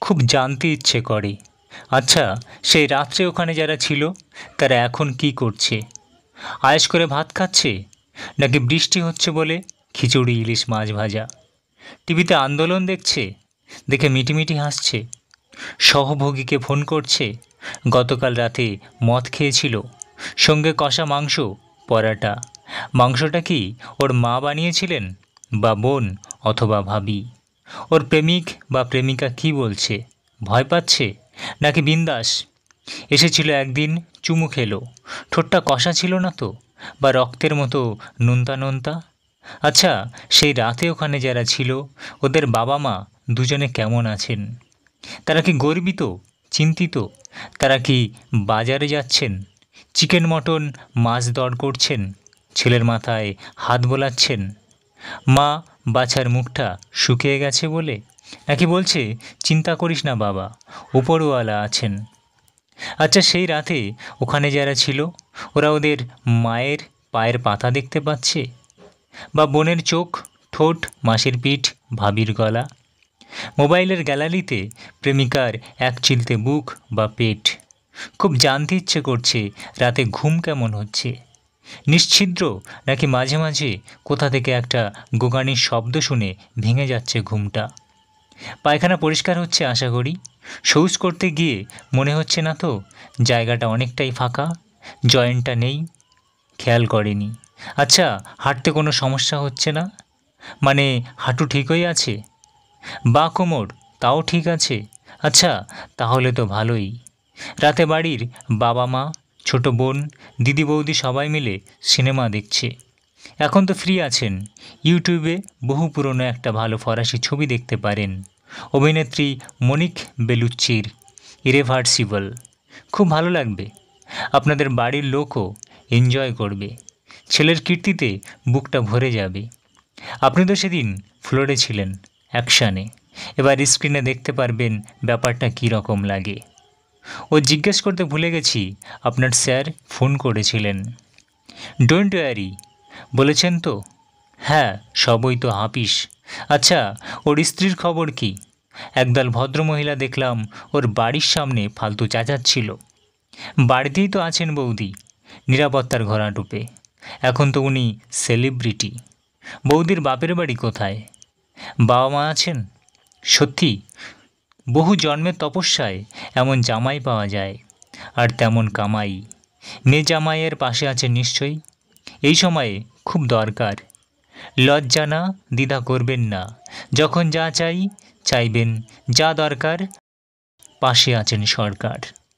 খুব জানতে ইচ্ছে করে। আচ্ছা, সেই রাত্রে ওখানে যারা ছিল তারা এখন কি করছে? আয়েশ করে ভাত খাচ্ছে, নাকি বৃষ্টি হচ্ছে বলে খিচুড়ি ইলিশ মাছ ভাজা? টিভিতে আন্দোলন দেখছে, দেখে মিটিমিটি হাসছে। সহভোগীকে ফোন করছে, গতকাল রাতে মদ খেয়েছিল, সঙ্গে কষা মাংস, পরাটা। মাংসটা কি ওর মা বানিয়েছিলেন, বা বোন অথবা ভাবি? ওর প্রেমিক বা প্রেমিকা কি বলছে? ভয় পাচ্ছে নাকি বিন্দাস? এসেছিল একদিন, চুমু খেলো, ঠোঁটটা কষা ছিল না তো, বা রক্তের মতো নোনতা নোনতা? আচ্ছা, সেই রাতে ওখানে যারা ছিল ওদের বাবা মা দুজনে কেমন আছেন? তারা কি গর্বিত, চিন্তিত? তারা কি বাজারে যাচ্ছেন, চিকেন মটন মাছ দর করছেন, ছেলের মাথায় হাত বোলাচ্ছেন? মা বাছার মুখটা শুকিয়ে গেছে বলে, নাকি বলছে চিন্তা করিস না বাবা, উপরওয়ালা আছেন? আচ্ছা, সেই রাতে ওখানে যারা ছিল ওরা ওদের মায়ের পায়ের পাতা দেখতে পাচ্ছে, বা বোনের চোখ, ঠোঁট, মাসির পিঠ, ভাবির গলা? মোবাইলের গ্যালারিতে প্রেমিকার এক চিলতে বুক বা পেট? খুব জানতে ইচ্ছে করছে রাতে ঘুম কেমন হচ্ছে, নিশ্ছিদ্র নাকি মাঝে মাঝে কোথা থেকে একটা গোগানির শব্দ শুনে ভেঙে যাচ্ছে ঘুমটা? পায়খানা পরিষ্কার হচ্ছে আশা করি। শৌচ করতে গিয়ে মনে হচ্ছে না তো জায়গাটা অনেকটাই ফাঁকা, জয়েন্টটা নেই, খেয়াল করেনি? আচ্ছা, হাঁটতে কোনো সমস্যা হচ্ছে না? মানে হাঁটু ঠিকই আছে, বা কোমর তাও ঠিক আছে? আচ্ছা, তাহলে তো ভালোই। রাতে বাড়ির বাবা মা, ছোট বোন, দিদি বৌদি সবাই মিলে সিনেমা দেখছে। এখন তো ফ্রি আছেন, ইউটিউবে বহু পুরনো একটা ভালো ফরাসি ছবি দেখতে পারেন, অভিনেত্রী মনিক বেলুচ্চির ইরেভার্সিবল। খুব ভালো লাগবে, আপনাদের বাড়ির লোকও এনজয় করবে, ছেলের কীর্তিতে বুকটা ভরে যাবে। আপনি তো সেদিন ফ্লোরে ছিলেন অ্যাকশানে, এবার স্ক্রিনে দেখতে পারবেন ব্যাপারটা কী রকম লাগে। ও জিজ্ঞেস করতে ভুলে গেছি, আপনার স্যার ফোন করেছিলেন। ডোন্ট ওয়ারি বলেছেন তো? হ্যাঁ, সবই তো হাপিস। আচ্ছা, ওর স্ত্রীর খবর কি? একদল ভদ্রমহিলা দেখলাম ওর বাড়ির সামনে ফালতু চেঁচাচ্ছিল। বাড়িতেই তো আছেন বৌদি, নিরাপত্তার ঘোড়া টুপে। এখন তো উনি সেলিব্রিটি। বৌদির বাপের বাড়ি কোথায়? বাবা মা আছেন? সত্যি, বহু জন্মের তপস্যায় এমন জামাই পাওয়া যায়, আর তেমন কামাই। মেয়ে জামাইয়ের পাশে আছে নিশ্চয়ই। এই সময়ে খুব দরকার। লজ্জা না, দ্বিধা করবেন না। যখন যা চাই চাইবেন, যা দরকার, পাশে আছেন সরকার।